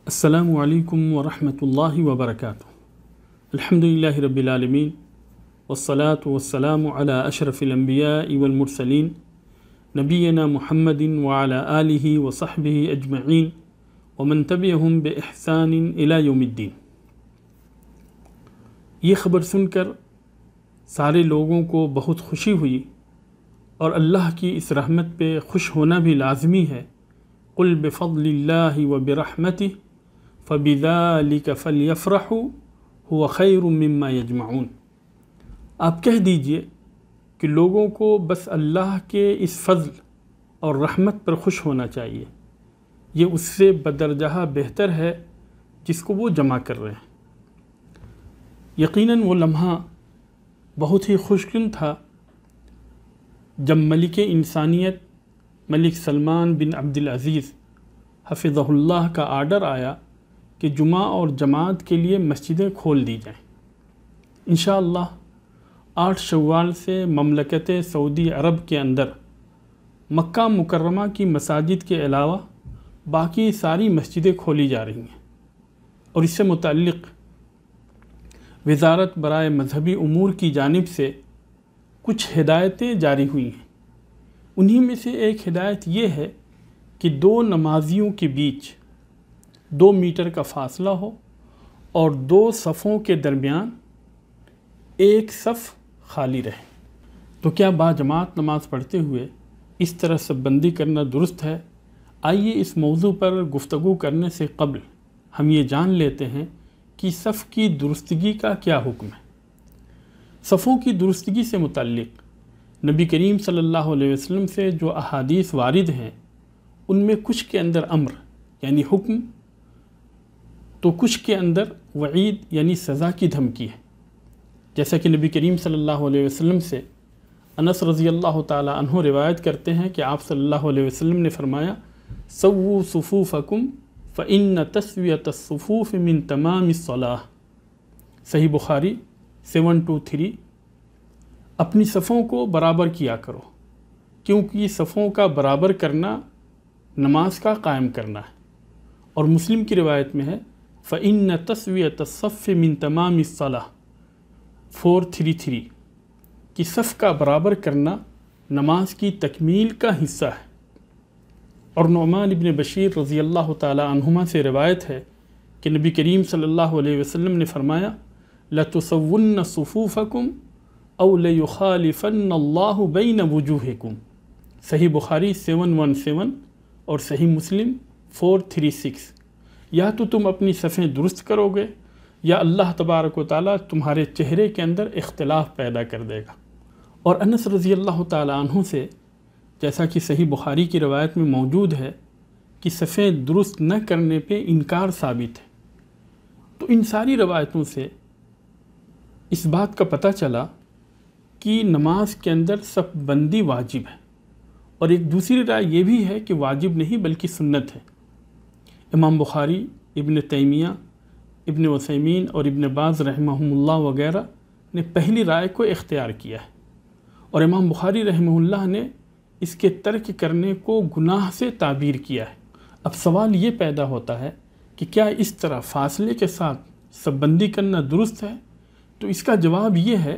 السلام علیکم ورحمۃ اللہ وبرکاتہ۔ الحمدللہ رب العالمین والصلاة والسلام علی اشرف الانبیاء والمرسلین نبینا محمد وعلی آلہ وصحبہ اجمعین ومن تبعہم بإحسان الی یوم الدین۔ یہ خبر سن کر سارے لوگوں کو بہت خوشی ہوئی اور اللہ کی اس رحمت پہ خوش ہونا بھی لازمی ہے۔ قل بفضل اللہ وبرحمتہ فبذلک فلیفرحوا هو خیر مما یجمعون۔ آپ کہہ دیجئے کہ لوگوں کو بس اللہ کے اس فضل اور رحمت پر خوش ہونا چاہیے، یہ اس سے بدرجہ بہتر ہے جس کو وہ جمع کر رہے ہیں۔ یقیناً وہ لمحہ بہت ہی خوشگوار تھا جب ملک انسانیت ملک سلمان بن عبدالعزیز حفظہ اللہ کا آرڈر آیا کہ جمعہ اور جماعت کے لیے مسجدیں کھول دی جائیں۔ انشاءاللہ 8 شوال سے مملکت سعودی عرب کے اندر مکہ مکرمہ کی مساجد کے علاوہ باقی ساری مسجدیں کھولی جا رہی ہیں، اور اس سے متعلق وزارت برائے مذہبی امور کی جانب سے کچھ ہدایتیں جاری ہوئی ہیں۔ انہی میں سے ایک ہدایت یہ ہے کہ 2 نمازیوں کے بیچ 2 میٹر کا فاصلہ ہو اور 2 صفوں کے درمیان ایک صف خالی رہے۔ تو کیا باجماعت نماز پڑھتے ہوئے اس طرح صف بندی کرنا درست ہے؟ آئیے اس موضوع پر گفتگو کرنے سے قبل ہم یہ جان لیتے ہیں کہ صف کی درستگی کا کیا حکم ہے۔ صفوں کی درستگی سے متعلق نبی کریم صلی اللہ علیہ وسلم سے جو احادیث وارد ہیں ان میں کچھ کے اندر امر یعنی حکم تو کچھ کے اندر وعید یعنی سزا کی دھمکی ہے۔ جیسا کہ نبی کریم صلی اللہ علیہ وسلم سے انس رضی اللہ تعالی عنہ روایت کرتے ہیں کہ آپ صلی اللہ علیہ وسلم نے فرمایا سووا صفوفکم فإن تسویۃ الصفوف من تمام الصلاۃ۔ صحیح بخاری 723۔ اپنی صفوں کو برابر کیا کرو کیونکہ صفوں کا برابر کرنا نماز کا قائم کرنا ہے۔ اور مسلم کی روایت میں ہے فإن تسویۃ الصف من تمام الصلاۃ 433 کہ صف کا برابر کرنا نماز کی تکمیل کا حصہ ہے۔ اور نعمان ابن بشیر رضی اللہ تعالی عنہما سے روایت ہے کہ نبی کریم صلی اللہ علیہ وسلم نے فرمایا لَتُسَوُّنَّ صُفُوفَكُمْ أَوْ لَيُخَالِفَنَّ اللَّهُ بَيْنَ وُجُوهِكُمْ۔ صحیح بخاری 717 اور صحیح مسلم 436۔ یا تو تم اپنی صفیں درست کرو گے یا اللہ تبارک و تعالیٰ تمہارے چہرے کے اندر اختلاف پیدا کر دے گا۔ اور انس رضی اللہ تعالی عنہ سے جیسا کہ صحیح بخاری کی روایت میں موجود ہے کہ صفیں درست نہ کرنے پہ انکار ثابت ہے۔ تو ان ساری روایتوں سے اس بات کا پتہ چلا کہ نماز کے اندر صف بندی واجب ہے، اور ایک دوسری رائے یہ بھی ہے کہ واجب نہیں بلکہ سنت ہے۔ امام بخاری، ابن تیمیہ، ابن عثیمین اور ابن باز رحمہم اللہ وغیرہ نے پہلی رائے کو اختیار کیا ہے، اور امام بخاری رحمہ اللہ نے اس کے ترک کرنے کو گناہ سے تعبیر کیا ہے۔ اب سوال یہ پیدا ہوتا ہے کہ کیا اس طرح فاصلے کے ساتھ صف بندی کرنا درست ہے؟ تو اس کا جواب یہ ہے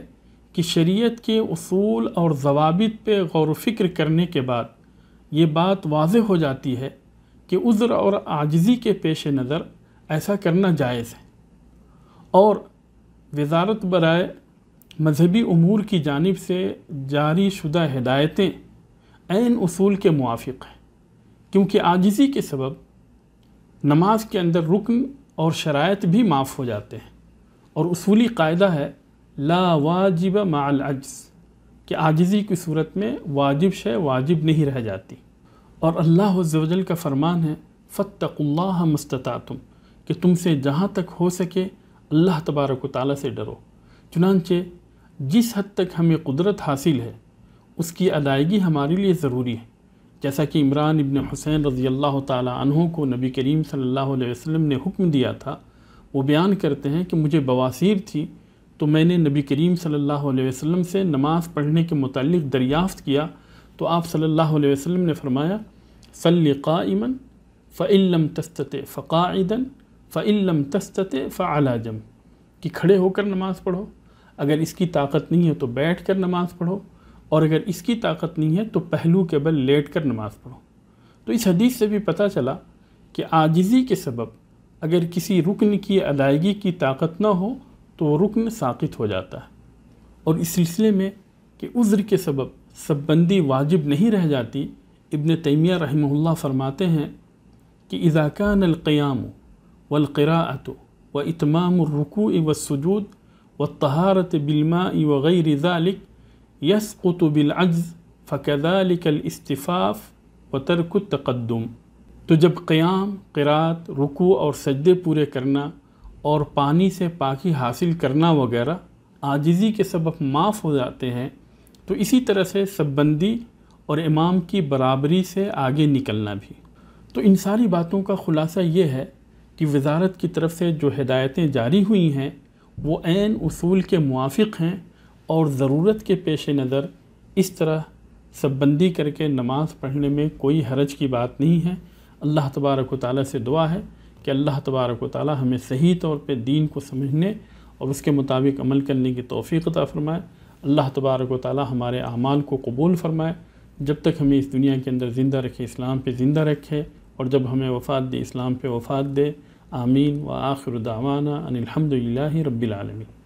کہ شریعت کے اصول اور ضوابط پہ غور و فکر کرنے کے بعد یہ بات واضح ہو جاتی ہے کہ عذر اور عاجزی کے پیش نظر ایسا کرنا جائز ہے، اور وزارت برائے مذہبی امور کی جانب سے جاری شدہ ہدایتیں عین اصول کے موافق ہیں، کیونکہ عاجزی کے سبب نماز کے اندر رکن اور شرائط بھی معاف ہو جاتے ہیں، اور اصولی قاعدہ ہے لا واجب مع العجز کہ عاجزی کی صورت میں واجب شے واجب نہیں رہ جاتی۔ اور اللہ عز و جل کا فرمان ہے فاتقوا اللہ ما استطعتم کہ تم سے جہاں تک ہو سکے اللہ تبارک و تعالیٰ سے ڈرو۔ چنانچہ جس حد تک ہمیں قدرت حاصل ہے اس کی ادائیگی ہمارے لیے ضروری ہے، جیسا کہ عمران ابن حسین رضی اللہ تعالی عنہ کو نبی کریم صلی اللہ علیہ وسلم نے حکم دیا تھا۔ وہ بیان کرتے ہیں کہ مجھے بواسیر تھی تو میں نے نبی کریم صلی اللہ علیہ وسلم سے نماز پڑھنے کے متعلق دریافت کیا، تو آپ صلی اللہ علیہ وسلم نے فرمایا صلی قائما فإن لم تستطع فقاعدا فَإِن لَمْ تَسْتَطِعْ فَعَلَىٰ جَنب، کہ کھڑے ہو کر نماز پڑھو، اگر اس کی طاقت نہیں ہے تو بیٹھ کر نماز پڑھو، اور اگر اس کی طاقت نہیں ہے تو پہلو کے بل لیٹ کر نماز پڑھو۔ تو اس حدیث سے بھی پتہ چلا کہ عاجزی کے سبب اگر کسی رکن کی ادائیگی کی طاقت نہ ہو تو وہ رکن ساقط ہو جاتا ہے، اور اس سلسلے میں کہ عذر کے سبب سب بندی واجب نہیں رہ جاتی، ابن تیمیہ رحمہ اللہ فرماتے ہیں کہ اذا كان القیام والقراءة واتمام الرکوع والسجود والطہارة بالماء وغیر ذلك يسقط بالعجز فكذلك الاصطفاف وترک التقدم۔ تو جب قیام، قرات، رکوع اور سجدے پورے کرنا اور پانی سے پاکی حاصل کرنا وغیرہ عاجزی کے سبب معاف ہو جاتے ہیں، تو اسی طرح سے سب بندی اور امام کی برابری سے آگے نکلنا بھی۔ تو ان ساری باتوں کا خلاصہ یہ ہے کہ وزارت کی طرف سے جو ہدایتیں جاری ہوئی ہیں وہ عین اصول کے موافق ہیں، اور ضرورت کے پیش نظر اس طرح سب بندی کر کے نماز پڑھنے میں کوئی حرج کی بات نہیں ہے۔ اللہ تبارک و تعالیٰ سے دعا ہے کہ اللہ تبارک و تعالیٰ ہمیں صحیح طور پہ دین کو سمجھنے اور اس کے مطابق عمل کرنے کی توفیق عطا فرمائے۔ اللہ تبارک و تعالیٰ ہمارے اعمال کو قبول فرمائے، جب تک ہمیں اس دنیا کے اندر زندہ رکھے اسلام پہ زندہ رکھے، اور جب ہمیں وفات دے اسلام پہ وفات دے۔ آمین۔ وآخر دعوانا ان الحمد للہ رب العالمین۔